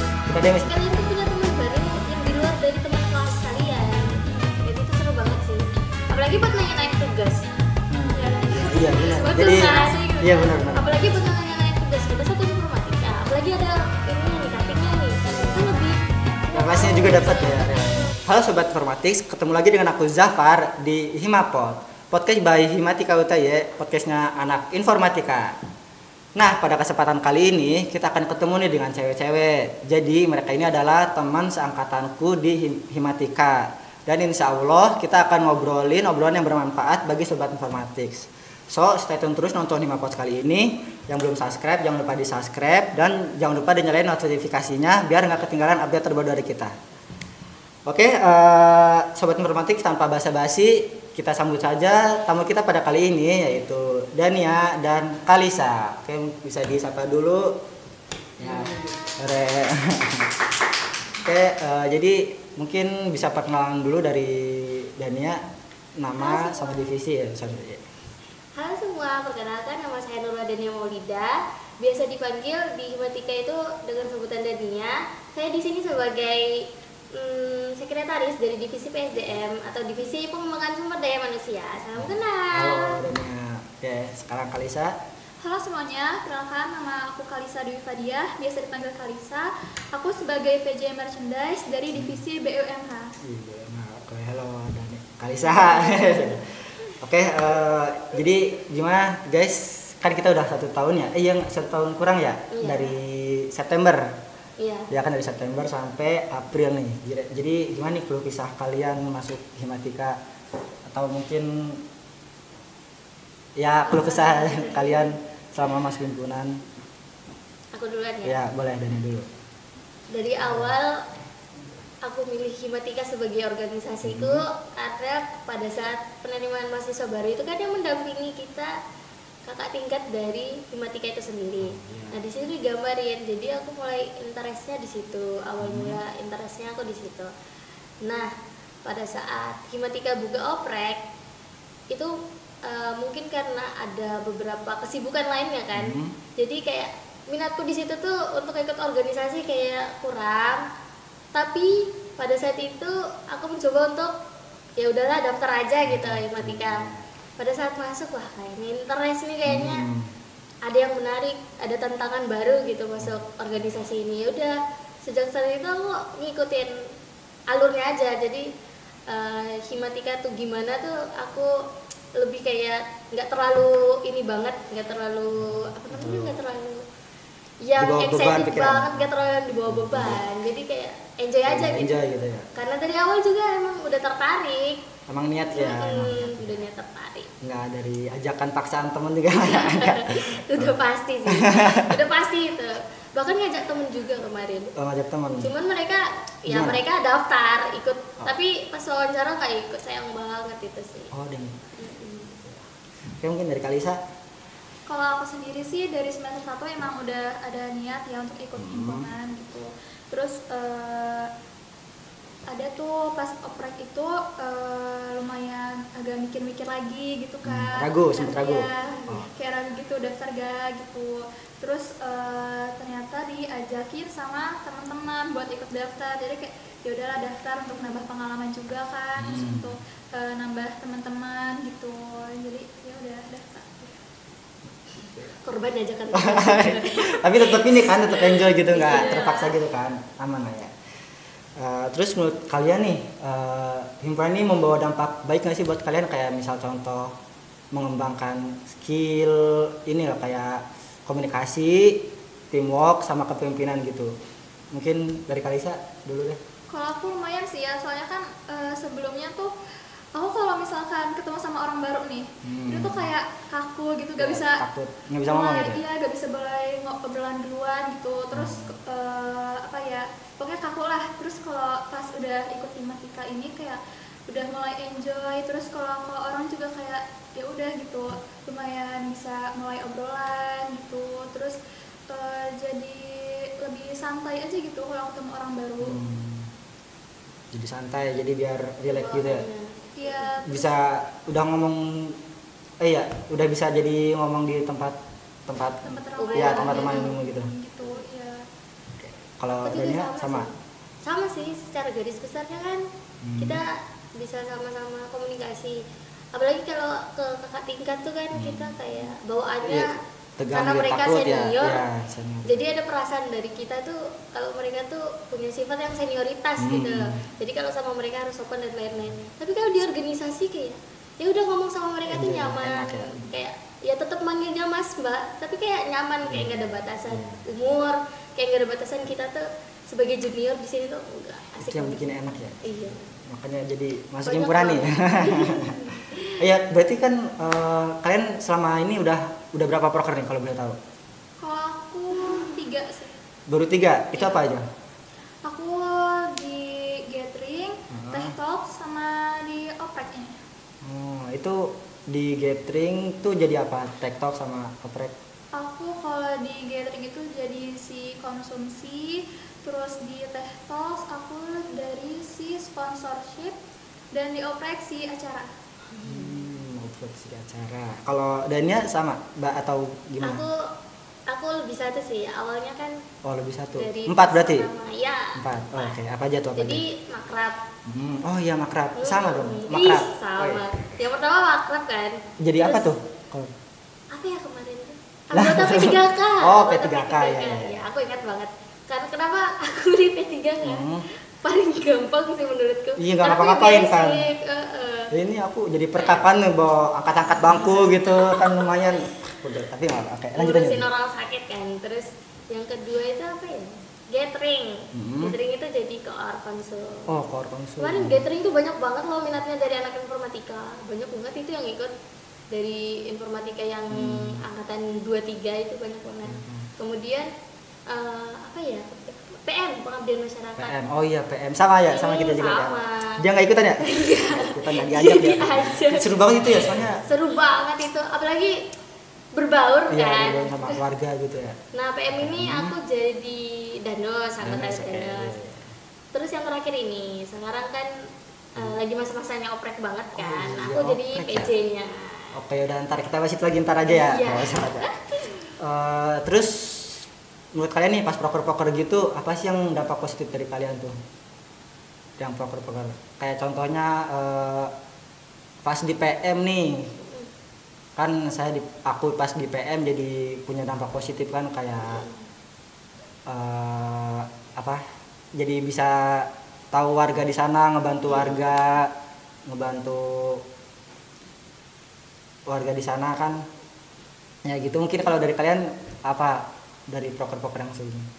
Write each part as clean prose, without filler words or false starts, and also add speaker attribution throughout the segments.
Speaker 1: Kita deh Miss.
Speaker 2: Kalian tuh punya teman baru yang di luar dari teman kelas kalian. Jadi itu seru banget sih. Apalagi buat nanya-nanya tugas.
Speaker 1: Iya benar.
Speaker 2: Betul
Speaker 1: Jadi
Speaker 2: kan?
Speaker 1: iya benar.
Speaker 2: Apalagi buat nanya-nanya tugas kita satu informatika. Apalagi ada ini nih cuttingnya nih. Kan itu lebih
Speaker 1: Nafasnya juga dapat ya. Halo Sobat Informatik, ketemu lagi dengan aku Zafar di Himapod, podcast by Himatika Utaye, podcastnya anak informatika. Nah, pada kesempatan kali ini kita akan ketemu nih dengan cewek-cewek. Jadi mereka ini adalah teman seangkatanku di Himatika. Dan insya Allah kita akan ngobrolin obrolan yang bermanfaat bagi Sobat Informatik. So, stay tune terus nonton Himapod kali ini. Yang belum subscribe, jangan lupa di subscribe. Dan jangan lupa dinyalain notifikasinya biar nggak ketinggalan update terbaru dari kita. Oke, Sobat Informatik, tanpa basa-basi kita sambut saja tamu kita pada kali ini yaitu Dania dan Kalisa. Oke, bisa disapa dulu. Ya, Oke, jadi mungkin bisa perkenalan dulu dari Dania, nama sama divisi ya.
Speaker 2: Halo semua, perkenalkan nama saya Nurul Dania Maulida. Biasa dipanggil di Himatika itu dengan sebutan Dania. Saya di sini sebagai sekretaris dari divisi PSDM atau divisi pengembangan sumber daya manusia. Salam kenal.
Speaker 1: Halo Dania. Oke, sekarang Kalisa.
Speaker 3: Halo semuanya, perkenalkan nama aku Kalisa Dwi Fadiah, biasa dipanggil Kalisa. Aku sebagai PJ Merchandise dari divisi BUMH.
Speaker 1: Oke, halo Dania. Kalisa. Oke, jadi gimana guys? Kan kita udah 1 tahun ya? Yang 1 tahun kurang ya?
Speaker 2: Iya.
Speaker 1: Dari September.
Speaker 2: Iya.
Speaker 1: Ya kan dari September sampai April nih. Jadi gimana nih keluh kisah kalian masuk Himatika atau mungkin ya keluh kisah kalian selama masuk himpunan?
Speaker 2: Aku duluan ya.
Speaker 1: Ya boleh Dani dulu.
Speaker 2: Dari awal aku milih Himatika sebagai organisasiku karena pada saat penerimaan mahasiswa baru itu kan yang mendampingi kita kakak tingkat dari Himatika itu sendiri. Nah di situ digambarin, jadi aku mulai interestnya di situ. Awal mula interestnya aku di situ. Nah pada saat Himatika buka oprek itu mungkin karena ada beberapa kesibukan lainnya kan. Jadi kayak minatku di situ tuh untuk ikut organisasi kayak kurang. Tapi pada saat itu aku mencoba untuk ya udahlah daftar aja gitu Himatika. Pada saat masuk wah kayaknya interest nih kayaknya ada yang menarik, ada tantangan baru gitu masuk organisasi ini. Udah sejak saat itu aku ngikutin alurnya aja. Jadi Himatika tuh gimana tuh aku lebih kayak nggak terlalu ini banget, nggak terlalu apa namanya, nggak terlalu yang
Speaker 1: Dibawa beban
Speaker 2: excited
Speaker 1: pikiran.
Speaker 2: banget, nggak terlalu yang dibawa beban. Jadi kayak enjoy aja gitu.
Speaker 1: Enjoy gitu ya.
Speaker 2: Karena dari awal juga emang udah tertarik.
Speaker 1: Emang niat ya.
Speaker 2: Udah niat tertarik.
Speaker 1: Nggak dari ajakan paksaan temen juga nggak.
Speaker 2: Udah pasti sih. Udah pasti itu. Bahkan ngajak temen juga kemarin.
Speaker 1: Oh, ngajak temen.
Speaker 2: Cuman mereka ya
Speaker 1: Gimana?
Speaker 2: mereka daftar ikut, tapi pas wawancara nggak ikut, sayang banget itu sih.
Speaker 1: Oh, Dani. Oke, mungkin dari Kalisa.
Speaker 3: Kalau aku sendiri sih dari semester 1 emang udah ada niat ya untuk ikut himpunan gitu. Terus ada tuh pas oprek itu lumayan agak mikir-mikir lagi gitu kan.
Speaker 1: Ragu, sempet ragu.
Speaker 3: Ya,
Speaker 1: Oh.
Speaker 3: kayak ragu gitu daftar gak gitu. Terus ternyata diajakin sama teman-teman buat ikut daftar. Jadi kayak ya udahlah daftar untuk nambah pengalaman juga kan, terus untuk nambah teman-teman gitu. Jadi ya udah daftar.
Speaker 2: Korban ajakan.
Speaker 1: Tapi tetap ini kan, tetap enjoy gitu, nggak
Speaker 2: Iya.
Speaker 1: terpaksa gitu kan, aman lah ya. Terus menurut kalian nih, himpunan ini membawa dampak baik nggak sih buat kalian? Kayak misal contoh mengembangkan skill ini lah, kayak komunikasi, teamwork, sama kepemimpinan gitu. Mungkin dari Kalisa dulu deh.
Speaker 3: Kalau aku lumayan sih ya, soalnya kan sebelumnya tuh aku kalau misalkan ketemu sama orang baru nih, itu tuh kayak kaku gitu, gak bisa
Speaker 1: Takut nggak bisa ngomong gitu.
Speaker 3: Iya, gak bisa mulai ngobrolan duluan gitu. Terus apa ya, pokoknya kaku lah. Terus kalau pas udah ikut Himatika ini kayak udah mulai enjoy. Terus kalau orang juga kayak ya udah gitu, lumayan bisa mulai obrolan gitu. Terus jadi lebih santai aja gitu kalau ketemu orang baru.
Speaker 1: Jadi santai, jadi biar relax gitu ya.
Speaker 3: Iya.
Speaker 1: Bisa udah ngomong, ya udah bisa jadi ngomong di tempat
Speaker 3: Tempat ramai.
Speaker 1: ya tempat-teman gitu.
Speaker 3: Gitu ya.
Speaker 1: Kalau
Speaker 2: Aku juga
Speaker 1: Dania sama.
Speaker 2: sih. Sama sih, secara garis besarnya kan kita bisa sama-sama komunikasi. Apalagi kalau ke kakak tingkat tuh kan kita kayak bawaannya
Speaker 1: Iya, tegang
Speaker 2: karena
Speaker 1: gitu,
Speaker 2: mereka
Speaker 1: takut
Speaker 2: senior,
Speaker 1: ya, senior.
Speaker 2: jadi ada perasaan dari kita tuh kalau mereka tuh punya sifat yang senioritas gitu loh. Jadi kalau sama mereka harus sopan dan lain-lain. Tapi kalau di organisasi kayak ya udah ngomong sama mereka tuh
Speaker 1: Iya,
Speaker 2: nyaman,
Speaker 1: enak ya.
Speaker 2: kayak ya tetap manggilnya mas mbak, tapi kayak nyaman, kayak nggak ada batasan umur, kayak nggak ada batasan. Kita tuh sebagai junior di sini tuh enggak asik
Speaker 1: Itu yang
Speaker 2: banget.
Speaker 1: bikin enak ya.
Speaker 2: Iya.
Speaker 1: Makanya jadi masuk
Speaker 2: Banyak
Speaker 1: himpunan nih.
Speaker 2: banget.
Speaker 1: Iya, berarti kan kalian selama ini udah berapa proker nih kalau boleh tahu?
Speaker 3: Kalau aku 3 sih.
Speaker 1: Baru 3. Itu apa aja?
Speaker 3: Aku di gathering, teh talk, sama di opreknya.
Speaker 1: Oh, itu di gathering tuh jadi apa? TikTok sama oprek?
Speaker 3: Aku kalau di gathering itu jadi si konsumsi, terus di teh talk aku dari si sponsorship, dan di oprek si acara.
Speaker 1: Oprek si acara. Kalau Dania sama, Mbak atau gimana?
Speaker 2: Aku lebih satu sih. Awalnya kan
Speaker 1: Oh, lebih satu.
Speaker 2: dari
Speaker 1: 4 berarti?
Speaker 2: pertama, ya.
Speaker 1: 4. Oh, oke. Apa aja tuh? Apa
Speaker 2: Jadi
Speaker 1: aja?
Speaker 2: makrab.
Speaker 1: Oh iya, makrab. Sama dong.
Speaker 2: Ih,
Speaker 1: Makrab.
Speaker 2: sama.
Speaker 1: Oh, iya.
Speaker 2: Yang pertama makrab kan.
Speaker 1: Jadi apa
Speaker 2: Terus,
Speaker 1: tuh? Kalau
Speaker 2: Apa ya kemarin tuh? Anggota P3K.
Speaker 1: Oh,
Speaker 2: Anggota
Speaker 1: P3K, ya.
Speaker 2: Ya, aku ingat banget. Karena kenapa aku milih P3K? Paling gampang sih menurutku.
Speaker 1: Iya, nggak
Speaker 2: Karena
Speaker 1: ngapa-ngapain kan.
Speaker 2: basic,
Speaker 1: ini aku jadi perkapan nih bawa angkat-angkat bangku gitu kan lumayan. Udah, tapi nggak oke. Lanjut
Speaker 2: ngurusin
Speaker 1: aja.
Speaker 2: orang sakit kan. Terus yang kedua itu apa ya? Gathering. Gathering itu jadi koor konsul.
Speaker 1: Oh, core konsul.
Speaker 2: Kemarin gathering tuh banyak banget loh minatnya dari anak informatika. Banyak banget itu yang ikut dari informatika yang angkatan 23 itu banyak banget. Kemudian apa ya? PM, pengabdian masyarakat.
Speaker 1: PM. Oh iya, PM. Sama ya, sama kita juga.
Speaker 2: Sama.
Speaker 1: Ya. Dia nggak ikutan ya? Ikutan nggak diajak ya.
Speaker 2: Diajak.
Speaker 1: Seru banget itu ya, soalnya
Speaker 2: Seru banget itu, apalagi berbaur
Speaker 1: iya,
Speaker 2: kan.
Speaker 1: berbaur sama keluarga gitu ya.
Speaker 2: Nah, PM ini aku jadi danos, anggota
Speaker 1: Danos, oke.
Speaker 2: danos. Terus yang terakhir ini, sekarang kan lagi masa-masanya oprek banget kan.
Speaker 1: iya,
Speaker 2: Aku jadi
Speaker 1: oprek ya?
Speaker 2: PJ-nya.
Speaker 1: Oke, udah ntar kita bahas itu lagi ntar aja ya.
Speaker 2: Iya.
Speaker 1: Nggak usah aja. Terus menurut kalian nih pas proker-proker gitu apa sih yang dampak positif dari kalian tuh? Yang proker-proker. Kayak contohnya pas di PM nih. Kan aku pas di PM jadi punya dampak positif kan kayak apa? Jadi bisa tahu warga di sana, ngebantu warga di sana kan. Ya gitu, mungkin kalau dari kalian apa dari proker-proker yang sebelumnya?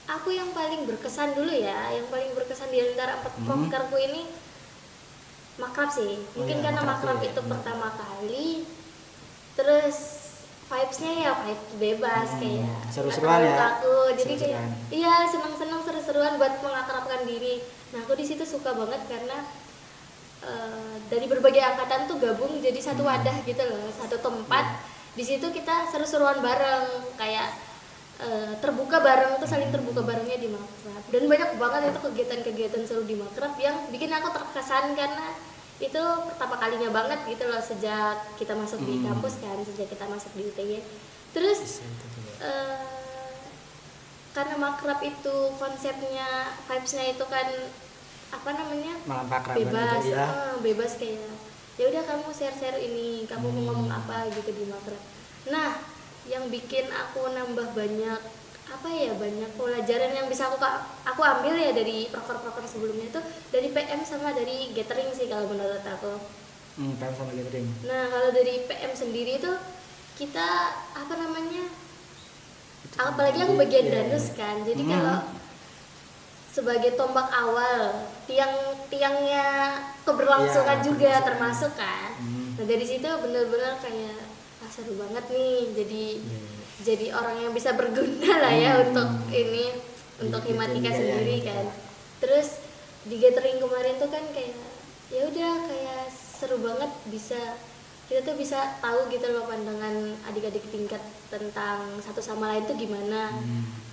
Speaker 2: Aku yang paling berkesan dulu ya, yang paling berkesan di antara 4 prokerku ini makrab sih. Mungkin
Speaker 1: iya,
Speaker 2: karena
Speaker 1: makrab
Speaker 2: makrab
Speaker 1: ya.
Speaker 2: itu pertama kali. Terus vibes-nya ya vibes bebas kayak
Speaker 1: seru-seruan
Speaker 2: nggak
Speaker 1: ya.
Speaker 2: terlalu kaku. Jadi kayak
Speaker 1: Seru-seruan.
Speaker 2: iya senang-senang seru-seruan buat mengakrabkan diri. Nah, aku di situ suka banget karena dari berbagai angkatan tuh gabung jadi satu wadah gitu loh, satu tempat. Di situ kita seru-seruan bareng, kayak terbuka bareng tuh, saling terbuka barengnya di makrab. Dan banyak banget itu kegiatan-kegiatan seru di makrab yang bikin aku terkesan karena itu pertama kalinya banget gitu loh sejak kita masuk di kampus kan, sejak kita masuk di UTY. Terus karena makrab itu konsepnya, vibes-nya itu kan apa namanya,
Speaker 1: Malam pakraban
Speaker 2: bebas,
Speaker 1: gitu ya.
Speaker 2: bebas kayak ya udah kamu share ini, kamu mau ngomong apa gitu di makrab. Nah, yang bikin aku nambah banyak apa ya, banyak pelajaran yang bisa aku ambil ya dari proker-proker sebelumnya itu dari PM sama dari gathering sih kalau menurut aku.
Speaker 1: PM sama gathering.
Speaker 2: Nah, kalau dari PM sendiri itu kita apa namanya, apalagi aku bagian danus kan, jadi kalau sebagai tombak awal, tiangnya keberlangsungan
Speaker 1: Iya,
Speaker 2: juga
Speaker 1: keberlangsungan.
Speaker 2: termasuk kan. Nah, dari situ benar-benar kayak seru banget nih jadi orang yang bisa berguna lah ya untuk ini, untuk Himatika
Speaker 1: Iya,
Speaker 2: sendiri
Speaker 1: iya.
Speaker 2: kan. Terus di gathering kemarin tuh kan kayak ya udah kayak seru banget, kita tuh bisa tahu gitu loh pandangan adik-adik tingkat tentang satu sama lain tuh gimana.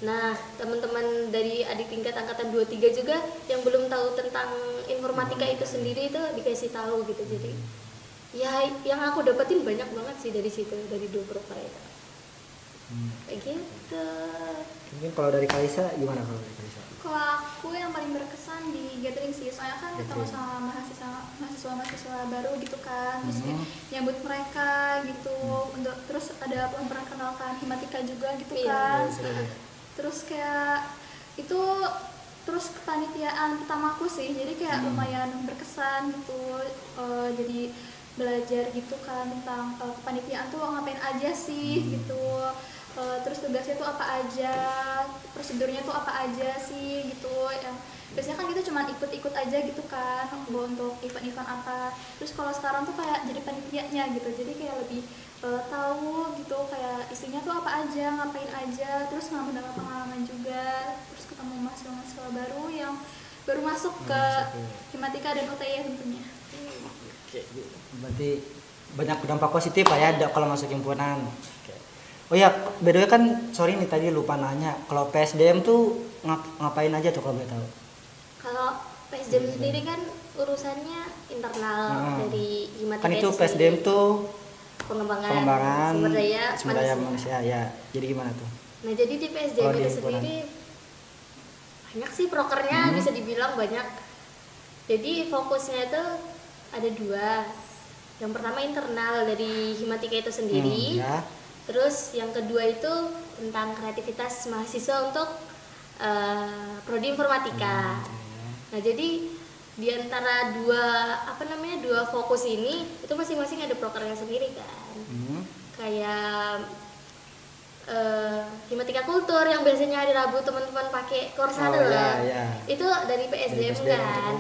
Speaker 2: Nah, teman-teman dari adik tingkat angkatan 23 juga yang belum tahu tentang informatika itu sendiri itu dikasih tahu gitu. Jadi ya yang aku dapetin banyak banget sih dari situ, dari 2 proker itu. Kayak gitu.
Speaker 1: Mungkin kalau dari Kalisa gimana kalau dari Kalisa?
Speaker 3: Kalau aku yang paling berkesan di gathering sih, soalnya kan ketemu sama mahasiswa baru gitu kan, terus kayak nyambut mereka gitu, untuk terus ada memperkenalkan Himatika juga gitu kan, terus kayak itu terus kepanitiaan pertamaku sih, jadi kayak lumayan berkesan gitu, jadi belajar gitu kan tentang kepanitiaan tuh ngapain aja sih gitu. Terus tugasnya tuh apa aja, prosedurnya tuh apa aja sih gitu. Yang biasanya kan kita cuma ikut-ikut aja gitu kan untuk event-event apa. Terus kalau sekarang tuh kayak jadi panitianya gitu, jadi kayak lebih tahu gitu kayak isinya tuh apa aja, ngapain aja, terus nambah pengalaman juga, terus ketemu mahasiswa baru yang baru masuk ke Himatika dan UTY tentunya.
Speaker 1: Oke, berarti banyak berdampak positif lah ya kalau masuk himpunan. Oh ya, by the way kan, sorry nih tadi lupa nanya, kalau PSDM tuh ngapain aja tuh kalau boleh tahu?
Speaker 2: Kalau PSDM sendiri kan urusannya internal dari Himatika.
Speaker 1: Kan itu PSDM tuh
Speaker 2: pengembangan
Speaker 1: sumber daya manusia ya. Jadi gimana tuh?
Speaker 2: Nah, jadi di PSDM itu sendiri banyak sih prokernya, bisa dibilang banyak. Jadi fokusnya itu ada 2. Yang pertama internal dari Himatika itu sendiri.
Speaker 1: Ya.
Speaker 2: Terus yang kedua itu tentang kreativitas mahasiswa untuk prodi informatika. Nah, jadi di antara dua fokus ini itu masing-masing ada prokernya sendiri kan. Kayak Himatika Kultur yang biasanya hari Rabu teman-teman pakai korsa itu dari PSDM kan.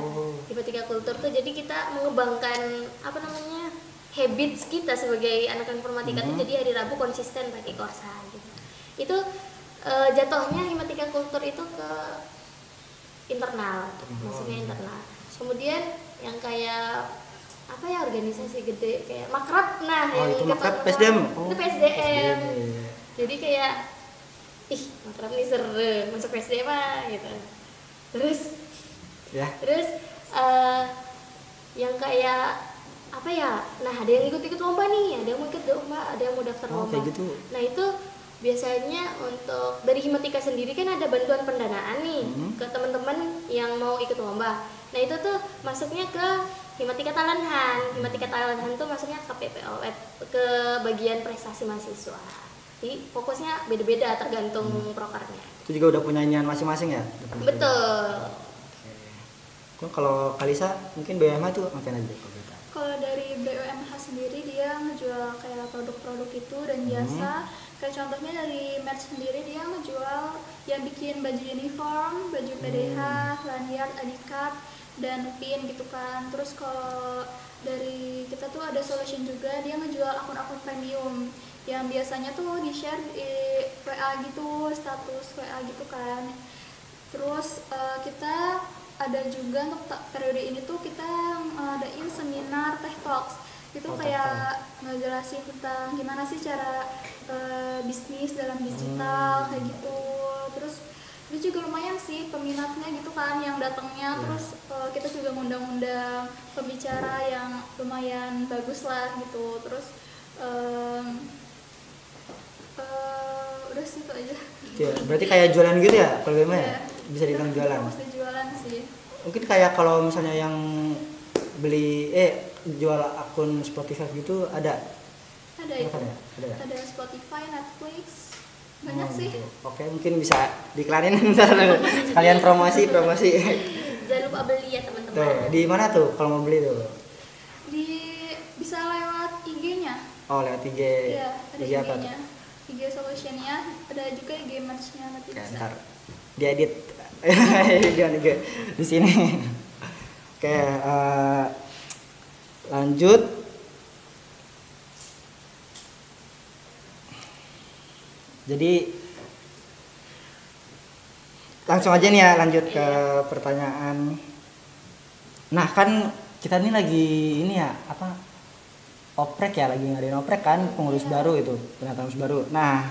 Speaker 2: Himatika Kultur tuh jadi kita mengembangkan habits kita sebagai anak informatika tuh jadi hari Rabu konsisten pakai korsa gitu. Itu jatuhnya Himatika Kultur itu ke internal, maksudnya internal. Kemudian yang kayak organisasi gede kayak Makrab, yang
Speaker 1: itu Makrab PSDM.
Speaker 2: Itu PSDM. Jadi kayak Makrab nih seru, masuk PSDM gitu. Terus yang kayak ada yang ikut lomba nih, ada yang mau ikut lomba, ada yang mau daftar lomba.
Speaker 1: Gitu.
Speaker 2: Nah, itu biasanya untuk dari Himatika sendiri kan ada bantuan pendanaan nih ke teman-teman yang mau ikut lomba. Nah, itu tuh masuknya ke Himatika Talenhan. Himatika Talenhan tuh masuknya ke PPO, ke bagian prestasi mahasiswa. Jadi fokusnya beda-beda tergantung prokernya.
Speaker 1: Itu juga udah punya inian masing-masing ya?
Speaker 2: Betul.
Speaker 1: Kalau Kalisa mungkin BMH tuh ngapain aja?
Speaker 3: Kalau dari BUMH sendiri dia ngejual kayak produk-produk itu dan jasa. Kayak contohnya dari merch sendiri dia ngejual yang bikin baju uniform, baju PDH, lanyard, ID card, dan pin gitu kan. Terus kalau dari kita tuh ada solution juga, dia ngejual akun-akun premium yang biasanya tuh di-share di WA gitu, status WA gitu kan. Terus kita ada juga untuk periode ini tuh kita ngadain seminar Tech Talks. Itu kayak ngejelasin tentang gimana sih cara bisnis dalam digital kayak gitu. Terus itu juga lumayan sih peminatnya gitu kan yang datangnya. Terus kita juga ngundang-undang pembicara yang lumayan bagus lah gitu. Terus udah sih itu aja.
Speaker 1: Berarti kayak jualan gitu ya kalau BMH ya? Bisa dibilang jualan.
Speaker 3: Mesti jualan sih.
Speaker 1: Mungkin kayak kalau misalnya yang beli jual akun Spotify gitu ada
Speaker 3: itu
Speaker 1: ya?
Speaker 3: ada Spotify, Netflix, banyak sih
Speaker 1: gitu. Oke, mungkin bisa diiklanin ntar sekalian promosi
Speaker 2: jangan lupa beli ya teman-teman.
Speaker 1: Tuh, di mana tuh kalau mau beli tuh?
Speaker 3: Bisa lewat IG-nya.
Speaker 1: Lewat IG.
Speaker 3: Iya, ada
Speaker 1: IG apa
Speaker 3: IG-nya. IG solutionnya, ada juga IG merch-nya nanti bisa.
Speaker 1: Ntar diedit di sini. Oke, lanjut. Jadi langsung aja nih ya lanjut ke pertanyaan. Nah, kan kita ini lagi oprek ya, lagi ngadain oprek kan, pengurus baru itu, pengurus baru. Nah,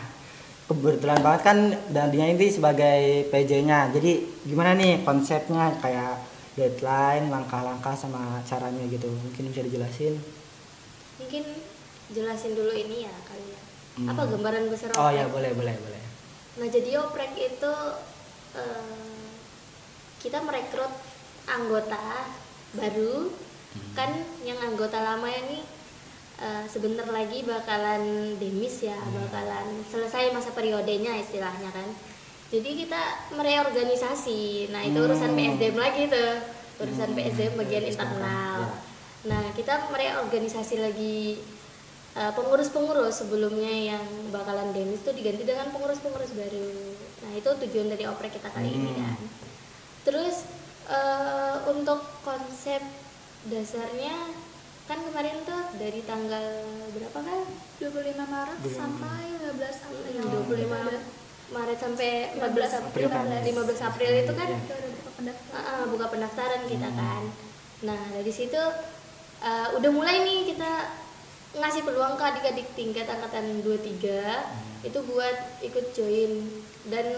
Speaker 1: kebetulan banget kan Dandinya ini sebagai PJ-nya. Jadi gimana nih konsepnya, kayak deadline, langkah-langkah sama caranya gitu. Mungkin bisa dijelasin?
Speaker 2: Mungkin jelasin dulu ini ya kali ya. apa gambaran besar
Speaker 1: Oh
Speaker 2: oprek.
Speaker 1: ya, boleh.
Speaker 2: Nah, jadi oprek itu kita merekrut anggota baru. Kan yang anggota lama ini sebentar lagi bakalan demis ya, bakalan selesai masa periodenya istilahnya kan. Jadi kita mereorganisasi. Nah, itu urusan PSDM lagi tuh. Urusan PSDM bagian internal. Nah, kita mereorganisasi lagi pengurus-pengurus sebelumnya yang bakalan demis tuh diganti dengan pengurus-pengurus baru. Nah, itu tujuan dari oprek kita kali ini kan. Terus untuk konsep dasarnya kan kemarin tuh dari tanggal berapa kan?
Speaker 3: 25 Maret sampai 15 April.
Speaker 2: 25 Maret sampai 14 April. 15 April itu kan
Speaker 3: Kita udah buka pendaftaran.
Speaker 2: buka pendaftaran kita kan. Nah, dari situ udah mulai nih kita ngasih peluang ke adik-adik tingkat angkatan 23 itu buat ikut join dan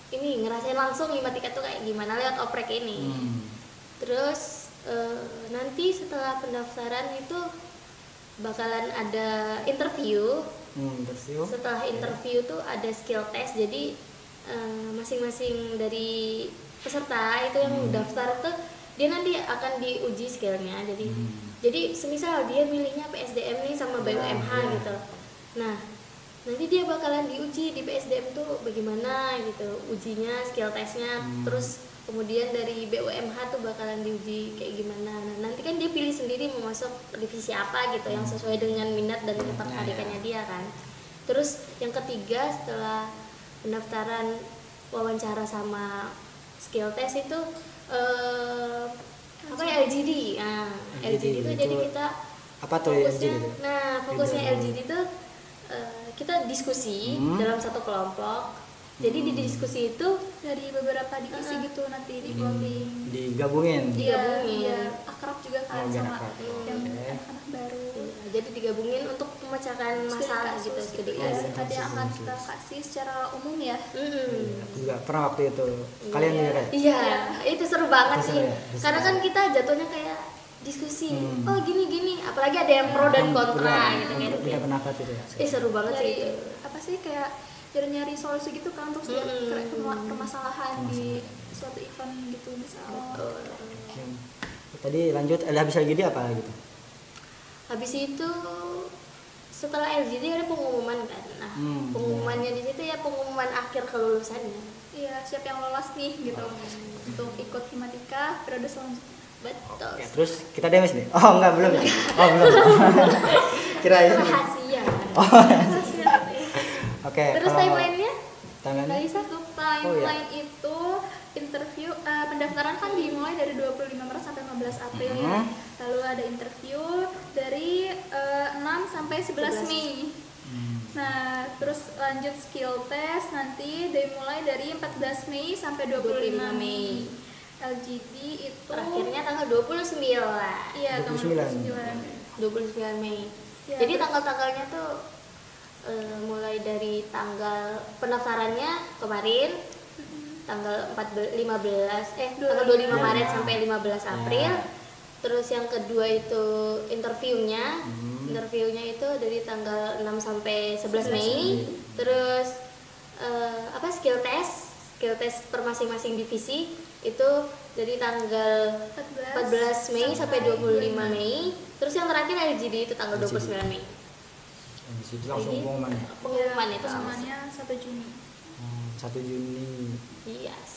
Speaker 2: ini ngerasain langsung Himatika tuh kayak gimana lewat oprek ini. Terus nanti setelah pendaftaran itu bakalan ada interview. Setelah interview tuh ada skill test. Jadi masing-masing dari peserta itu yang daftar tuh dia nanti akan diuji skillnya. Jadi semisal dia milihnya PSDM nih sama BUMH gitu. Nah, nanti dia bakalan diuji di PSDM tuh bagaimana gitu ujinya, skill testnya. Terus kemudian dari BUMH tuh bakalan diuji kayak gimana. Nah, nanti kan dia pilih sendiri mau masuk divisi apa gitu yang sesuai dengan minat dan ketertarikannya dia kan. Terus yang ketiga setelah pendaftaran, wawancara sama skill test itu apa ya, LGD. Nah, LGD itu jadi kita
Speaker 1: apa tuh
Speaker 2: fokusnya,
Speaker 1: LGD itu?
Speaker 2: nah fokusnya LGD itu kita diskusi dalam satu kelompok. Jadi di diskusi itu
Speaker 3: Dari beberapa divisi gitu nanti di clothing.
Speaker 1: digabungin.
Speaker 3: Iya, akrab juga kan
Speaker 1: biar
Speaker 3: sama
Speaker 1: akrab.
Speaker 3: yang
Speaker 1: Oke.
Speaker 3: anak-anak baru.
Speaker 2: jadi digabungin untuk memecahkan masalah gitu, studi
Speaker 3: ya,
Speaker 2: kasus.
Speaker 3: tadi akan kita kasih secara umum ya.
Speaker 1: Aku juga pernah waktu itu. Kalian juga kan?
Speaker 2: Iya, itu seru banget
Speaker 1: Itu
Speaker 2: sih.
Speaker 1: seru ya?
Speaker 2: Karena kan kita jatuhnya kayak diskusi. Oh gini, apalagi ada yang pro dan kontra gitu kan.
Speaker 1: Beda pendapat gitu ya.
Speaker 2: Seru banget sih
Speaker 3: Dari
Speaker 2: itu.
Speaker 3: apa sih kayak nyari solusi gitu kan untuk setiap permasalahan di suatu event gitu misalnya.
Speaker 1: Oke. Tadi lanjut, habis LGD apa gitu?
Speaker 2: Habis itu setelah LGD ada pengumuman kan. Nah, pengumumannya di situ ya pengumuman akhir kelulusannya.
Speaker 3: Iya, siapa yang lolos nih gitu untuk ikut Himatika periode selanjutnya.
Speaker 2: Betul.
Speaker 1: Ya, terus kita demis nih. Oh, enggak, belum ya. Oh, belum. Kirain.
Speaker 2: Rahasia.
Speaker 1: Oke.
Speaker 2: Terus
Speaker 1: kalau-
Speaker 2: timelinenya?
Speaker 1: Timeline?
Speaker 3: Bisa untuk timeline itu interview pendaftaran kan dimulai dari 25 Maret sampai 15 April ya. Lalu ada interview dari 6 sampai 11 Mei. Nah, terus lanjut skill test nanti dimulai dari 14 Mei sampai 25 Mei. LGD itu
Speaker 2: Terakhirnya tanggal 29.
Speaker 3: iya tanggal 29.
Speaker 2: 29 Mei.
Speaker 3: Ya,
Speaker 2: Jadi
Speaker 3: terus-
Speaker 2: tanggal-tanggalnya tuh mulai dari tanggal pendaftarannya kemarin tanggal 25 Maret sampai 15 April. Terus yang kedua itu interviewnya. Interviewnya itu dari tanggal 6 sampai 11 Mei. Terus skill test per masing-masing divisi itu dari tanggal 14 Mei sampai 25 Mei. Terus yang terakhir LGD itu tanggal 29 Mei.
Speaker 1: Di situ langsung
Speaker 2: Jadi,
Speaker 1: pengumuman.
Speaker 2: Pengumuman itu sama.
Speaker 3: Pengumumannya 1 Juni.
Speaker 1: 1 Juni.
Speaker 2: Yes.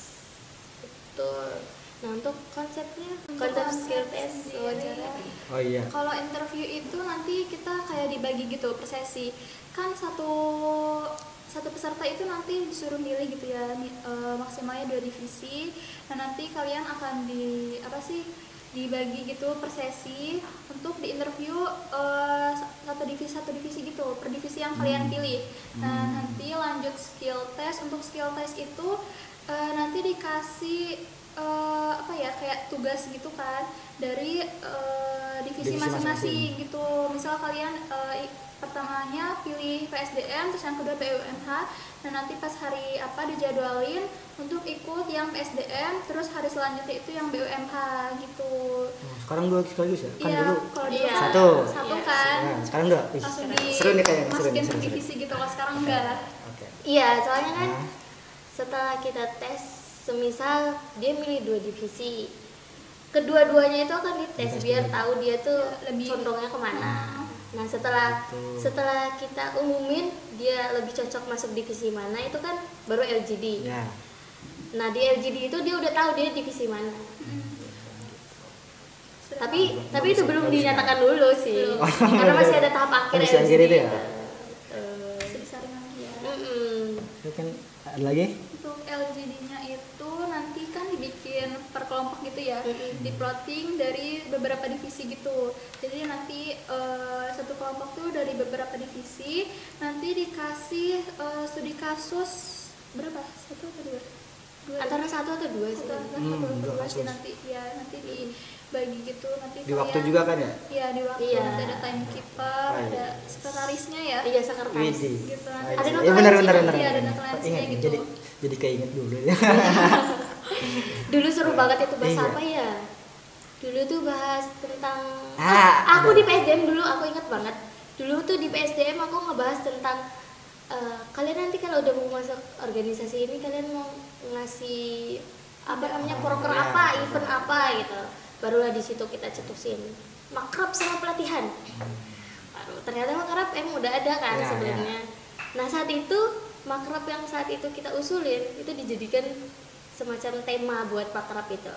Speaker 2: Betul. Nah, untuk konsepnya,
Speaker 3: Untuk
Speaker 2: konsep
Speaker 3: konsep
Speaker 2: skill test
Speaker 3: sendiri.
Speaker 2: wawancara.
Speaker 1: Oh iya.
Speaker 3: Kalau interview itu nanti kita kayak dibagi gitu per sesi. Kan satu peserta itu nanti disuruh milih gitu ya, maksimalnya 2 divisi. Nah, nanti kalian akan dibagi gitu per sesi untuk di interview satu divisi gitu per divisi yang kalian pilih. Nah, nanti lanjut skill test. Untuk skill test itu Nanti dikasih apa ya, kayak tugas gitu kan dari divisi
Speaker 1: Divisi
Speaker 3: masing-masing gitu. Misal kalian pertamanya pilih PSDM, terus yang kedua BUMH. Nah nanti pas hari apa dijadwalin untuk ikut yang PSDM, terus hari selanjutnya itu yang BUMH gitu.
Speaker 1: Sekarang 2 sekaligus ya? Kan
Speaker 3: Iya,
Speaker 1: dulu
Speaker 3: kalau dulu
Speaker 2: Iya.
Speaker 3: kan
Speaker 1: Satu.
Speaker 3: kan
Speaker 1: Nah, sekarang 2.
Speaker 3: langsung
Speaker 1: Seru nih kayaknya, seru
Speaker 3: dimasukin
Speaker 1: nih,
Speaker 3: ke
Speaker 1: seru.
Speaker 3: divisi gitu. Kalau sekarang enggak.
Speaker 1: Oke.
Speaker 2: Iya, soalnya kan
Speaker 1: Nah.
Speaker 2: setelah kita tes, semisal dia milih 2 divisi, kedua-duanya itu akan dites
Speaker 1: Dites
Speaker 2: biar
Speaker 1: dulu.
Speaker 2: tahu dia tuh
Speaker 3: Lebih-
Speaker 2: condongnya kemana.
Speaker 3: Hmm.
Speaker 2: Nah setelah
Speaker 1: Gitu.
Speaker 2: setelah kita umumin dia lebih cocok masuk divisi mana, itu kan baru LGD.
Speaker 1: Ya.
Speaker 2: Nah di LGD itu dia udah tahu dia divisi mana. Tapi itu belum dinyatakan dulu sih,
Speaker 3: Belum.
Speaker 2: karena masih ada tahap akhir
Speaker 1: Masih akhir
Speaker 2: LGD
Speaker 1: itu ya?
Speaker 3: Bisa disaring lagi ya.
Speaker 1: Itu kan ada lagi?
Speaker 3: Untuk LGD-nya itu nanti kan dibikin per kelompok gitu ya, di plotting dari beberapa divisi gitu. Jadi nanti satu kelompok tuh dari beberapa divisi, nanti dikasih studi kasus berapa? 1 atau 2?
Speaker 2: Antara 1 atau 2 sih.
Speaker 1: Dua
Speaker 3: sih
Speaker 1: kasus.
Speaker 3: nanti ya, nanti dibagi gitu. Nanti
Speaker 1: Di waktu
Speaker 3: kalian-
Speaker 1: juga kan ya?
Speaker 3: Iya di waktu.
Speaker 2: Iya.
Speaker 3: Nanti ada timekeeper,
Speaker 1: Oh, iya.
Speaker 3: ada sekretarisnya ya.
Speaker 2: Iya sekretaris.
Speaker 1: Widih.
Speaker 3: Gitu.
Speaker 2: Ada
Speaker 1: Iya,
Speaker 2: notulensi
Speaker 1: benar
Speaker 2: kan?
Speaker 1: benar.
Speaker 3: Iya, ada notulensinya
Speaker 1: Ingat,
Speaker 3: gitu.
Speaker 1: jadi keinget dulu ya.
Speaker 2: Dulu seru banget itu bahas
Speaker 1: Iya.
Speaker 2: apa ya? Dulu tuh bahas tentang
Speaker 1: Ah,
Speaker 2: aku
Speaker 1: ada.
Speaker 2: di PSDM dulu aku ingat banget. Dulu tuh di PSDM aku ngebahas tentang kalian nanti kalau udah mau masuk organisasi ini kalian mau ngasih apa namanya proker
Speaker 1: iya.
Speaker 2: apa, event apa gitu. Barulah di situ kita cetusin makrab sama pelatihan. Baru ternyata makrab emang udah ada kan
Speaker 1: Iya,
Speaker 2: sebelumnya. Nah saat itu makrab yang saat itu kita usulin itu dijadikan semacam tema buat makrab itu.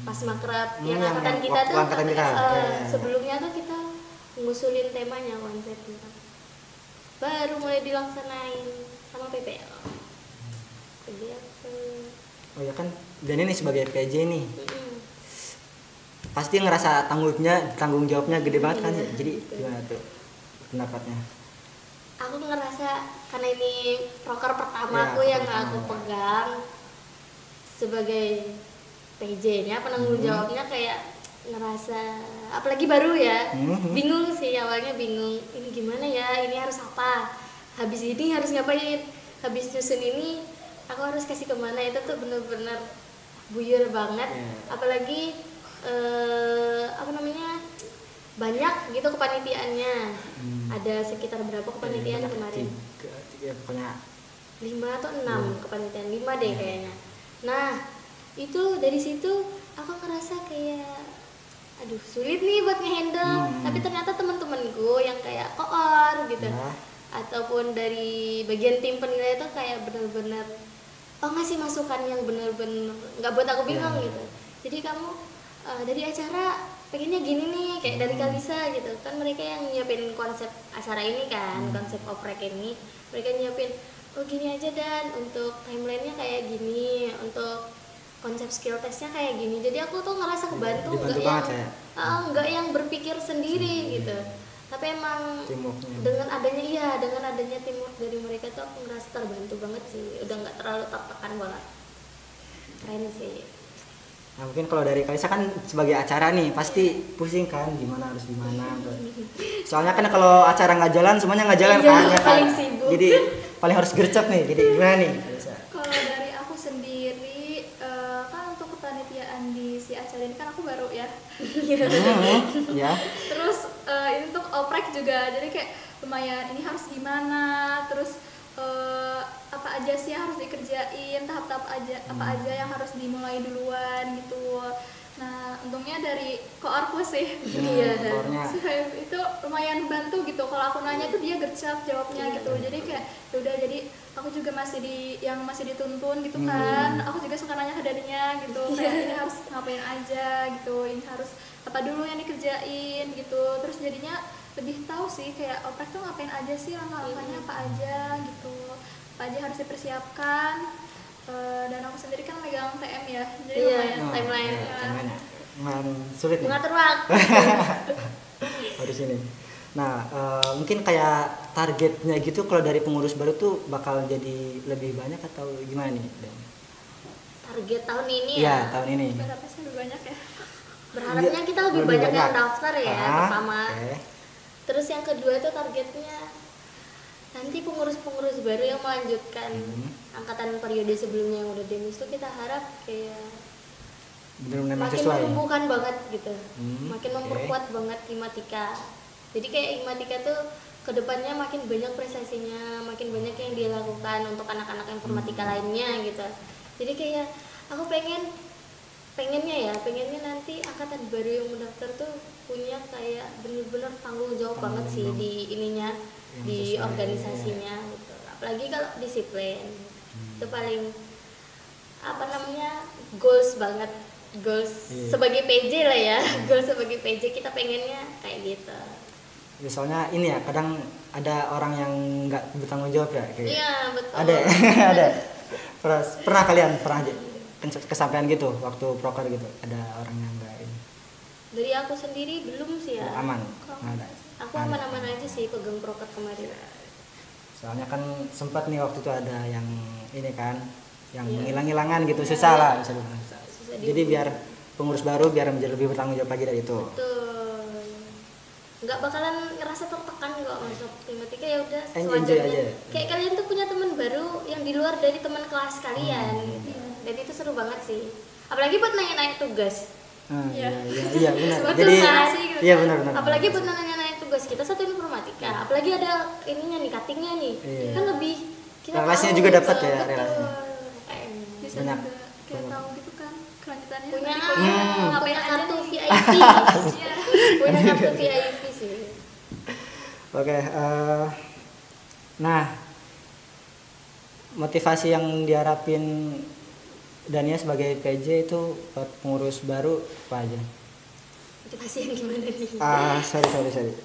Speaker 2: Pas makrab yang
Speaker 1: yang
Speaker 2: angkatan kita
Speaker 1: waktu
Speaker 2: tuh
Speaker 1: angkatan kita. Iya.
Speaker 2: sebelumnya tuh kita ngusulin temanya konsepnya. Baru mulai dilaksanain sama PPL. Begitu.
Speaker 1: Oh ya kan, dan ini sebagai PJ nih,
Speaker 2: Mm-mm.
Speaker 1: pasti ngerasa tanggung jawabnya gede banget kan?
Speaker 2: Iya,
Speaker 1: Jadi
Speaker 2: betul.
Speaker 1: gimana tuh pendapatnya?
Speaker 2: Aku ngerasa karena ini proker pertamaku
Speaker 1: Ya,
Speaker 2: yang
Speaker 1: pertama.
Speaker 2: aku pegang sebagai PJ-nya, penanggung jawabnya kayak ngerasa apalagi baru ya.
Speaker 1: Mhm.
Speaker 2: Bingung sih awalnya, bingung ini gimana ya, ini harus apa, habis ini harus ngapain, habis nyusun ini aku harus kasih kemana. Itu tuh bener-bener buyur banget.
Speaker 1: Iya.
Speaker 2: Apalagi apa namanya, banyak gitu kepanitiaannya. Ada sekitar berapa kepanitiaan kemarin?
Speaker 1: Tiga, pokoknya
Speaker 2: 5 atau 6 kepanitiaan, 5 deh kayaknya. Nah itu dari situ aku ngerasa kayak aduh sulit nih buat ngehandle. Tapi ternyata teman-temanku yang kayak koor gitu
Speaker 1: Ya.
Speaker 2: ataupun dari bagian tim penilai itu kayak bener-bener ngasih masukan yang bener-bener nggak buat aku bingung
Speaker 1: Ya.
Speaker 2: gitu. Jadi kamu dari acara pengennya gini nih, kayak dari Kalisa gitu kan, mereka yang nyiapin konsep acara ini kan, konsep oprek ini mereka nyiapin oh gini aja, dan untuk timelinenya kayak gini, untuk konsep skill testnya kayak gini. Jadi aku tuh ngerasa kebantu,
Speaker 1: Dibantu
Speaker 2: nggak
Speaker 1: banget
Speaker 2: yang
Speaker 1: ya.
Speaker 2: nggak yang berpikir sendiri gitu. Tapi emang
Speaker 1: Teamworknya.
Speaker 2: dengan adanya teamwork dari mereka tuh aku ngerasa terbantu banget sih, udah nggak terlalu tertekan banget. Keren sih.
Speaker 1: Nah mungkin kalau dari Kalisa kan sebagai acara nih pasti pusing kan gimana harus gimana. Soalnya kan kalau acara nggak jalan semuanya nggak jalan
Speaker 2: Iya,
Speaker 1: kan, ya kan?
Speaker 2: paling sibuk.
Speaker 1: Jadi paling harus gercep nih. Jadi gimana nih Kalisa?
Speaker 3: Kalau dari aku sendiri kan untuk kepanitiaan di si acara ini kan aku baru ya.
Speaker 1: Ya.
Speaker 3: Terus ini untuk oprek juga, jadi kayak lumayan ini harus gimana, terus apa aja sih yang harus dikerjain, tahap-tahap apa aja yang harus dimulai duluan gitu. Nah untungnya dari koorku sih.
Speaker 2: Iya.
Speaker 1: Koornya.
Speaker 3: Itu lumayan bantu gitu. Kalau aku nanya tuh dia gercep jawabnya gitu. Jadi kayak ya udah, jadi aku juga masih dituntun gitu kan. Aku juga suka nanya ke dadinya gitu. Kayak ini harus ngapain aja gitu. Ini harus apa dulu yang dikerjain gitu. Terus jadinya lebih tahu sih kayak oprek tuh ngapain aja sih, langkah-langkahnya apa aja gitu. Apa aja harus dipersiapkan. Dan aku sendiri kan megang TM ya. Jadi
Speaker 2: Iya.
Speaker 3: lumayan
Speaker 2: Timeline.
Speaker 1: Ya, timeline. Lumayan sulit nih.
Speaker 2: Mengatur waktu.
Speaker 1: Harus ini. Nah, mungkin kayak targetnya gitu kalau dari pengurus baru tuh bakal jadi lebih banyak atau gimana nih? Dan
Speaker 2: target tahun ini
Speaker 1: Iya,
Speaker 2: ya.
Speaker 1: tahun ini.
Speaker 3: Berapa sih lebih banyak ya?
Speaker 2: Berharapnya kita lebih
Speaker 1: Lebih
Speaker 2: banyak yang
Speaker 1: banyak.
Speaker 2: daftar ya pertama.
Speaker 1: Oke.
Speaker 2: Terus yang kedua itu targetnya nanti pengurus-pengurus baru yang melanjutkan angkatan periode sebelumnya yang udah demis itu kita harap kayak
Speaker 1: Benar-benar
Speaker 2: makin
Speaker 1: sesuai.
Speaker 2: menumbuhkan banget gitu, makin
Speaker 1: oke.
Speaker 2: memperkuat banget Himatika. Jadi kayak Himatika tuh kedepannya makin banyak prestasinya, makin banyak yang dia lakukan untuk anak-anak informatika lainnya gitu. Jadi kayak aku pengennya nanti angkatan baru yang mendaftar tuh punya kayak bener-bener tanggung jawab banget sih di ininya,
Speaker 1: Yang
Speaker 2: di
Speaker 1: sesuai,
Speaker 2: organisasinya gitu. Apalagi kalau disiplin itu paling apa namanya goals banget, goals sebagai PJ lah ya. Goals sebagai PJ kita pengennya kayak gitu.
Speaker 1: Ya, soalnya ini ya kadang ada orang yang nggak bertanggung jawab ya kayak.
Speaker 2: Iya betul.
Speaker 1: Ada. Ada. Pernah kalian aja kesampaian gitu waktu proker gitu ada orang yang nggak ini.
Speaker 2: Dari aku sendiri belum sih ya.
Speaker 1: Aman. Nggak ada.
Speaker 2: Aku aman-aman aja sih pegang proker kemarin.
Speaker 1: Soalnya kan sempat nih waktu itu ada yang ini kan yang
Speaker 2: Iya.
Speaker 1: menghilang-hilangan gitu susah lah bisa dibilang.
Speaker 2: Susah
Speaker 1: Jadi biar pengurus baru biar menjadi lebih bertanggung jawab lagi dari itu.
Speaker 2: Betul. Nggak bakalan ngerasa tertekan kok masuk Himatika, ya udah
Speaker 1: Enjoy
Speaker 2: sewajarnya.
Speaker 1: aja.
Speaker 2: Kayak kalian tuh punya teman baru yang di luar dari teman kelas kalian gitu. Dan itu seru banget sih. Apalagi buat nanya-nanya tugas.
Speaker 1: Iya benar.
Speaker 2: Betul
Speaker 1: Jadi
Speaker 2: kan?
Speaker 1: iya benar.
Speaker 2: Apalagi buat nanya-nanya tugas, kita satu informatika. Apalagi ada ininya nih, cuttingnya nih.
Speaker 1: Iya.
Speaker 2: Kan lebih kita
Speaker 1: Relasinya
Speaker 2: tahu
Speaker 1: juga
Speaker 2: gitu.
Speaker 1: dapat ya,
Speaker 2: Betul.
Speaker 1: relasinya.
Speaker 3: Bisa
Speaker 1: Banyak.
Speaker 3: juga kayak tahu gitu kan kelanjutannya.
Speaker 2: Punya
Speaker 3: nanti kuliah ngapain
Speaker 2: punya
Speaker 3: aja
Speaker 2: kartu
Speaker 3: nih.
Speaker 2: VIP.
Speaker 3: Iya.
Speaker 2: Punya kartu VIP sih.
Speaker 1: Oke, nah motivasi yang diharapin Dania sebagai PJ itu buat pengurus baru apa aja?
Speaker 2: Motivasi yang gimana nih?
Speaker 1: Sorry.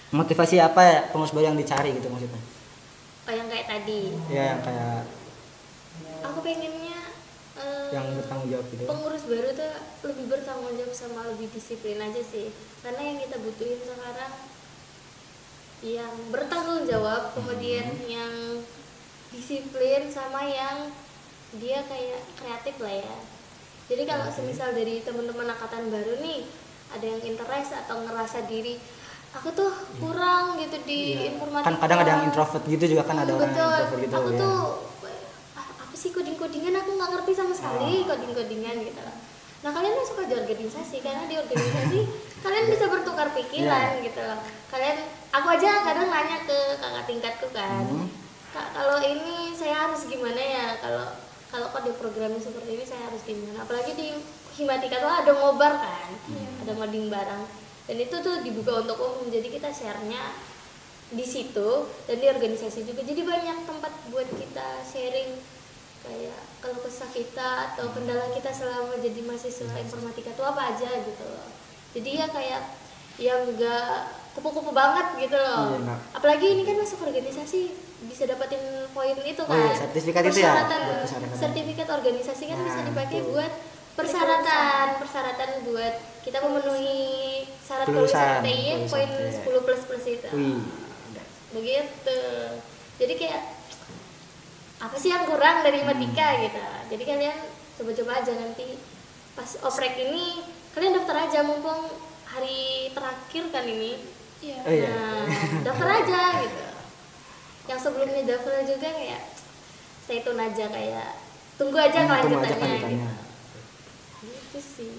Speaker 1: Motivasi apa ya pengurus baru yang dicari gitu maksudnya?
Speaker 2: Oh yang kayak tadi.
Speaker 1: Ya yang kayak
Speaker 2: Aku pengennya
Speaker 1: yang bertanggung jawab gitu.
Speaker 2: pengurus baru tuh lebih bertanggung jawab sama lebih disiplin aja sih. Karena yang kita butuhin sekarang yang bertanggung jawab, kemudian yang disiplin sama yang dia kayak kreatif lah ya. Jadi kalau semisal dari teman-teman angkatan baru nih ada yang interest atau ngerasa diri aku tuh kurang gitu di informatika.
Speaker 1: Kan kadang ada yang introvert gitu juga kan ada orang yang
Speaker 2: Betul.
Speaker 1: introvert gitu
Speaker 2: Aku
Speaker 1: ya.
Speaker 2: tuh apa sih codingan aku nggak ngerti sama sekali codingan gitu lah. Nah kalian masuk aja organisasi karena di organisasi kalian bisa bertukar pikiran gitu loh. Aku aja kadang nanya ke kakak tingkatku kan, Kak kalau ini saya harus gimana ya, kalau kode programnya seperti ini saya harus gimana. Apalagi di Himatika tuh ada ngobar kan, ada ngoding bareng, dan itu tuh dibuka untuk umum. Jadi kita share-nya di situ dan di organisasi juga. Jadi banyak tempat buat kita sharing kayak kalau kesah kita atau kendala kita selama jadi mahasiswa informatika itu apa aja gitu loh. Jadi ya kayak yang enggak kupu-kupu banget gitu loh.
Speaker 1: Iya,
Speaker 2: Apalagi ini kan masuk organisasi bisa dapetin poin itu kan.
Speaker 1: Oh iya, sertifikat itu ya,
Speaker 2: Persyaratan,
Speaker 1: buat persyaratan.
Speaker 2: sertifikat organisasi kan
Speaker 1: Nah,
Speaker 2: bisa dipakai
Speaker 1: betul.
Speaker 2: buat persyaratan buat kita memenuhi syarat
Speaker 1: Kelulusan,
Speaker 2: kelulusan TI poin
Speaker 1: iya.
Speaker 2: 10++ itu.
Speaker 1: Wih.
Speaker 2: Begitu. Jadi kayak apa sih yang kurang dari Himatika gitu. Jadi kalian coba-coba aja nanti pas oprek ini kalian daftar aja mumpung hari terakhir kan ini.
Speaker 3: Iya.
Speaker 1: Oh iya.
Speaker 2: Nah, daftar aja gitu. Yang sebelumnya daftar juga kayak stay tune aja, kayak tunggu aja
Speaker 1: Tunggu aja
Speaker 2: kelanjutannya
Speaker 1: kelanjutannya.
Speaker 2: gitu. Gitu sih.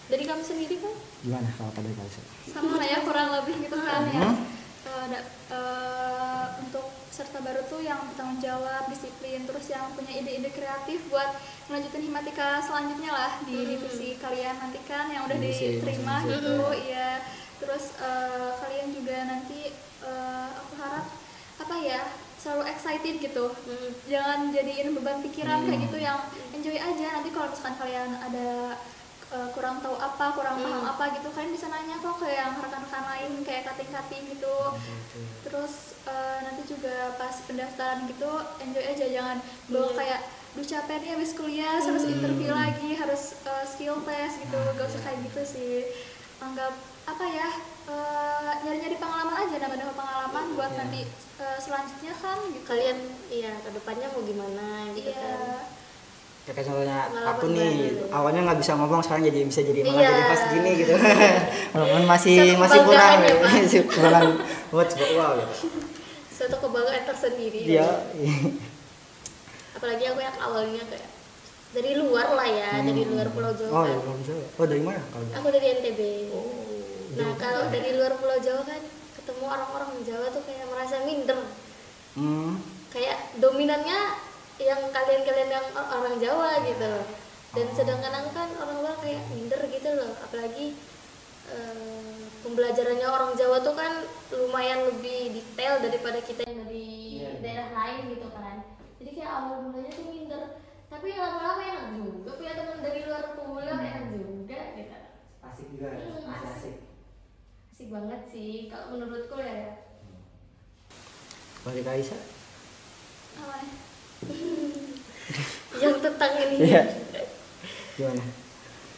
Speaker 2: Dari kamu sendiri kan?
Speaker 1: Gimana kalau tadi kali
Speaker 3: Sama lah ya kurang lebih gitu kan ya. Untuk peserta baru tuh yang bertanggung jawab, disiplin, terus yang punya ide-ide kreatif buat melanjutin Himatika selanjutnya lah di divisi kalian nanti kan yang udah
Speaker 1: Divisi
Speaker 3: diterima
Speaker 1: masing-masing.
Speaker 3: gitu. Iya. Terus kalian juga nanti aku harap apa ya selalu excited gitu. Jangan jadiin beban pikiran kayak gitu, yang enjoy aja. Nanti kalau misalkan kalian ada kurang tahu apa, kurang paham apa gitu, kalian bisa nanya kok ke yang rekan-rekan lain kayak kating-kating gitu. Terus nanti juga pas pendaftaran gitu enjoy aja, jangan bawa kayak duh capek nih habis kuliah harus interview lagi, harus skill test gitu. Gak usah kayak gitu sih. Anggap apa ya, nyari-nyari pengalaman aja, nambah-nambah pengalaman buat nanti selanjutnya kan gitu.
Speaker 2: Kalian iya kedepannya mau gimana gitu kan.
Speaker 1: kayak contohnya
Speaker 2: Pengalaman
Speaker 1: aku nih
Speaker 2: baru.
Speaker 1: awalnya nggak bisa ngomong, sekarang bisa jadi malah
Speaker 2: Iya.
Speaker 1: jadi host gini gitu. Walaupun masih
Speaker 2: Satu
Speaker 1: kurang
Speaker 2: kebanggaan ya,
Speaker 1: gitu.
Speaker 2: Pak.
Speaker 1: Masih kurang buat wow gitu.
Speaker 2: Suatu kebanggaan tersendiri.
Speaker 1: Dia
Speaker 2: Apalagi aku yang awalnya kayak dari luar lah ya, dari luar Pulau Jawa
Speaker 1: Oh,
Speaker 2: kan.
Speaker 1: dari Pulau Jawa. Oh, dari mana kalau?
Speaker 2: Aku dari NTB.
Speaker 1: Oh,
Speaker 2: Nah, kalau dari luar Pulau Jawa kan ketemu orang-orang Jawa tuh kayak merasa minder.
Speaker 1: Hmm.
Speaker 2: Kayak dominannya yang kalian-kalian yang orang Jawa gitu loh. Dan sedangkan aku kan orang luar kayak minder gitu loh. Apalagi pembelajarannya orang Jawa tuh kan lumayan lebih detail daripada kita yang dari daerah lain gitu kan. Jadi kayak awal mulanya tuh minder. Tapi lama-lama enak juga punya teman dari luar pulau, enak juga gitu.
Speaker 1: Asik juga, masih asik.
Speaker 2: Asik banget sih kalau menurutku ya.
Speaker 1: Kalau di Kaisa?
Speaker 3: Apa nih?
Speaker 2: Yang tentang ini
Speaker 1: Iya. Gimana?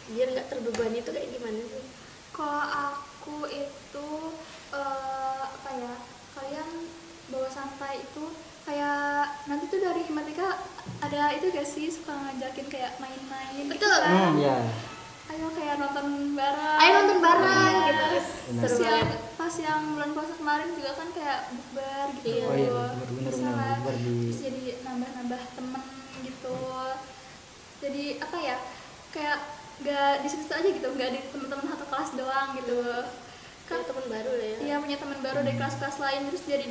Speaker 2: biar nggak terbebani itu kayak gimana sih?
Speaker 3: Kalau aku itu apa ya, kalian bawa santai itu kayak nanti tuh dari Himatika ada itu gak sih suka ngajakin kayak main-main gitu
Speaker 2: Betul.
Speaker 3: kan?
Speaker 1: Iya.
Speaker 3: Ayo kayak nonton bareng.
Speaker 2: Ayo nonton bareng
Speaker 3: Iya.
Speaker 2: gitu.
Speaker 1: Benar.
Speaker 2: Seru
Speaker 3: Terus yang
Speaker 2: banget.
Speaker 3: pas yang bulan puasa kemarin juga kan kayak bukber gitu.
Speaker 2: Iya.
Speaker 1: Oh iya, benar-benar
Speaker 3: Bisa lah.
Speaker 1: bukber di-
Speaker 3: Terus jadi nambah-nambah temen gitu. Jadi apa ya? Kayak gak di situ aja gitu, gak di teman-teman satu kelas doang gitu.
Speaker 2: Kayak teman baru ya.
Speaker 3: Iya, punya teman baru dari kelas-kelas lain, terus jadi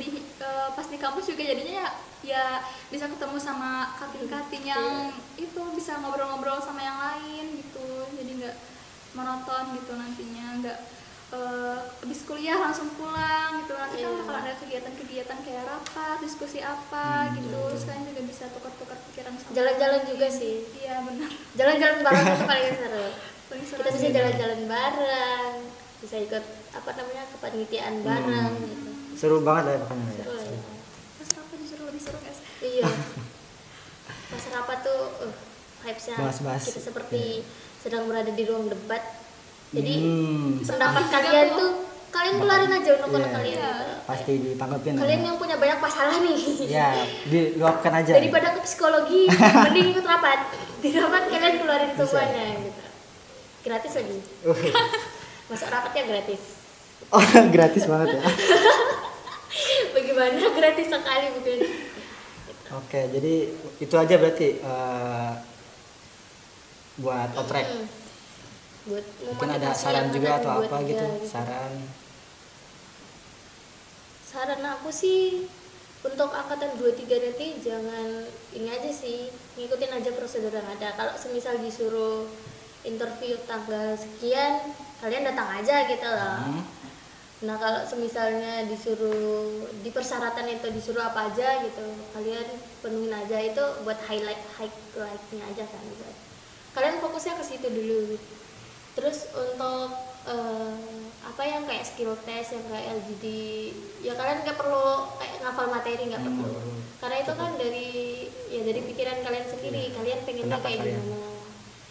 Speaker 3: pas di kampus juga jadinya ya bisa ketemu sama kating-kating yang itu bisa ngobrol-ngobrol sama yang lain gitu, jadi nggak monoton gitu nantinya, nggak habis kuliah langsung pulang gitu. Nanti kan
Speaker 2: Iya.
Speaker 3: kalau ada kegiatan-kegiatan kayak rapat, diskusi apa gitu, terus kalian juga bisa tukar-tukar pikiran sama
Speaker 2: Jalan-jalan juga sih.
Speaker 3: Iya benar,
Speaker 2: Jalan-jalan bareng itu paling seru.
Speaker 3: paling seru
Speaker 2: Kita bisa
Speaker 3: sih.
Speaker 2: jalan-jalan bareng, bisa ikut apa namanya kepanitiaan bareng gitu.
Speaker 1: Seru banget lah pokoknya ya.
Speaker 2: Seru ya.
Speaker 3: Pas rapat justru lebih seru guys.
Speaker 2: Iya. Pas rapat tuh vibes-nya
Speaker 1: Bahas-bahas.
Speaker 2: kita seperti sedang berada di ruang debat. Jadi
Speaker 1: Hmm.
Speaker 2: pendapat
Speaker 3: Juga
Speaker 2: kalian
Speaker 3: tuh.
Speaker 2: tuh kalian keluarin aja unek-unek
Speaker 1: Iya.
Speaker 2: kalian.
Speaker 3: Iya.
Speaker 2: Gitu.
Speaker 1: Pasti ditanggepin.
Speaker 2: Kalian yang punya banyak masalah nih.
Speaker 1: Ya, diluapkan aja.
Speaker 2: Daripada ke psikologi, mending ikut rapat. Di rapat kalian keluarin
Speaker 1: Bisa.
Speaker 2: semuanya gitu. Gratis lagi. Masuk rapatnya gratis.
Speaker 1: Oh, gratis banget ya.
Speaker 2: Bagaimana gratis sekali bukan?
Speaker 1: Oke, jadi itu aja berarti buat oprek.
Speaker 2: Buat
Speaker 1: Mungkin ada
Speaker 2: memotivasi
Speaker 1: saran
Speaker 2: yang
Speaker 1: juga
Speaker 2: ada
Speaker 1: atau
Speaker 2: buat
Speaker 1: apa
Speaker 2: dia
Speaker 1: gitu, saran.
Speaker 2: Saran aku sih untuk angkatan 23 nanti jangan ini aja sih, ngikutin aja prosedur yang ada. Kalau semisal disuruh interview tanggal sekian, kalian datang aja gitu loh. Nah kalau semisalnya disuruh di persyaratan itu disuruh apa aja gitu, kalian penuhin aja, itu buat highlightnya aja kan gitu. Kalian fokusnya ke situ dulu. Terus untuk apa yang kayak skill test yang kayak LGD, ya kalian nggak perlu kayak ngafal materi, nggak perlu. Karena itu kan dari pikiran kalian sendiri, kalian pengennya
Speaker 1: Pendapat
Speaker 2: kayak
Speaker 1: kalian.
Speaker 2: gimana.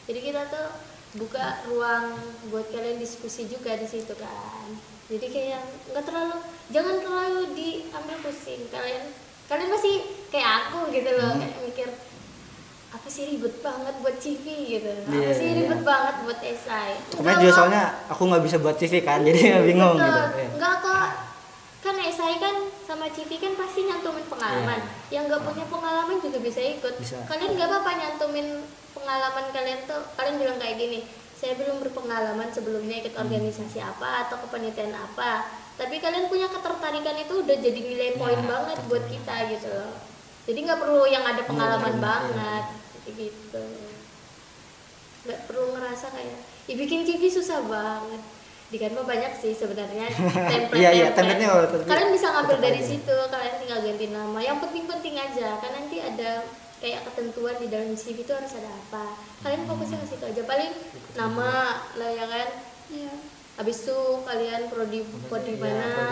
Speaker 2: Jadi kita tuh buka ruang buat kalian diskusi juga di situ kan. Jadi kayak jangan terlalu diambil pusing. Kalian masih kayak aku gitu loh, kayak mikir apa sih ribet banget buat CV gitu, apa
Speaker 1: Iya,
Speaker 2: sih ribet
Speaker 1: iya.
Speaker 2: banget buat esai.
Speaker 1: Kemarin juga soalnya aku nggak bisa buat CV kan, jadi bingung
Speaker 2: Betul.
Speaker 1: gitu. Iya.
Speaker 2: Enggak kok, kan esai kan sama CV kan pasti nyantumin pengalaman. Yang nggak punya pengalaman juga bisa ikut.
Speaker 1: Bisa.
Speaker 2: Kalian nggak apa-apa nyantumin pengalaman kalian tuh. Kalian bilang kayak gini, saya belum berpengalaman sebelumnya ikut organisasi apa atau kepanitiaan apa. Tapi kalian punya ketertarikan itu udah jadi nilai poin
Speaker 1: Ya,
Speaker 2: banget
Speaker 1: betul.
Speaker 2: buat kita gitu loh. Jadi nggak perlu yang ada pengalaman
Speaker 1: Bener,
Speaker 2: banget gitu. Nggak perlu ngerasa kayak, bikin CV susah banget. Di Canva banyak sih sebenarnya template.
Speaker 1: Iya, template-nya kalau tapi
Speaker 2: Kalian bisa ngambil
Speaker 1: tetap
Speaker 2: dari
Speaker 1: aja.
Speaker 2: situ, kalian tinggal ganti nama. Yang penting-penting aja, kan nanti ada kayak ketentuan di dalam CV itu harus ada apa. Kalian fokusnya ke situ aja. Paling nama lah ya kan.
Speaker 3: Iya.
Speaker 2: Habis itu kalian prodi
Speaker 1: Iya,
Speaker 2: mana,
Speaker 1: prodi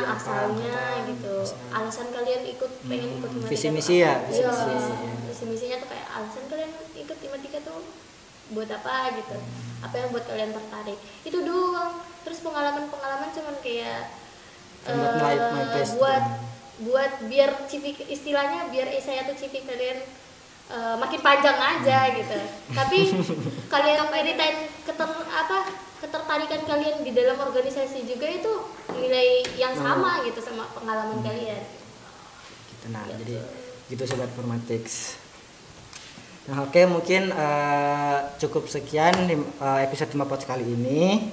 Speaker 1: apa,
Speaker 2: asalnya
Speaker 1: angkatan,
Speaker 2: gitu.
Speaker 1: misalnya.
Speaker 2: Alasan kalian ikut pengen ikut Himatika
Speaker 1: visi
Speaker 2: tuh
Speaker 1: misi
Speaker 2: apa?
Speaker 1: ya, visi
Speaker 2: Iya,
Speaker 1: misi.
Speaker 2: visi misinya tuh kayak alasan kalian ikut Himatika tuh buat apa gitu. Apa yang buat kalian tertarik. Itu doang. Terus pengalaman-pengalaman cuman kayak
Speaker 1: Buat my place
Speaker 2: buat
Speaker 1: gitu.
Speaker 2: buat biar CV istilahnya biar esai atau CV kalian makin panjang aja gitu. Tapi kalian ceritain ketertarikan kalian di dalam organisasi juga itu nilai yang sama gitu sama pengalaman kalian.
Speaker 1: Gitu, nah jadi gitu sobat Formatics. Nah oke, mungkin cukup sekian episode Himapot kali ini.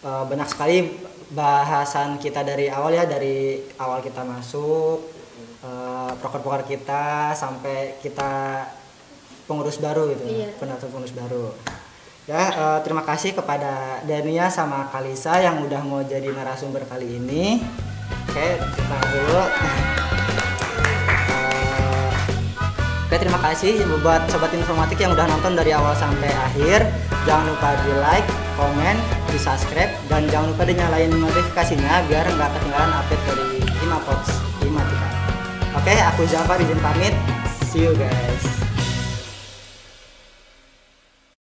Speaker 1: Banyak sekali bahasan kita dari awal ya, dari awal kita masuk, proker-proker kita sampai kita pengurus baru gitu, penatua pengurus baru. Ya, terima kasih kepada Dania sama Kalisa yang udah mau jadi narasumber kali ini. Oke, kita dulu. Oke, terima kasih buat sobat informatik yang udah nonton dari awal sampai akhir. Jangan lupa di like, komen, di subscribe, dan jangan lupa dinyalain notifikasinya biar nggak ketinggalan update dari Himapot Himatika. Oke, aku Zafar izin pamit. See you guys.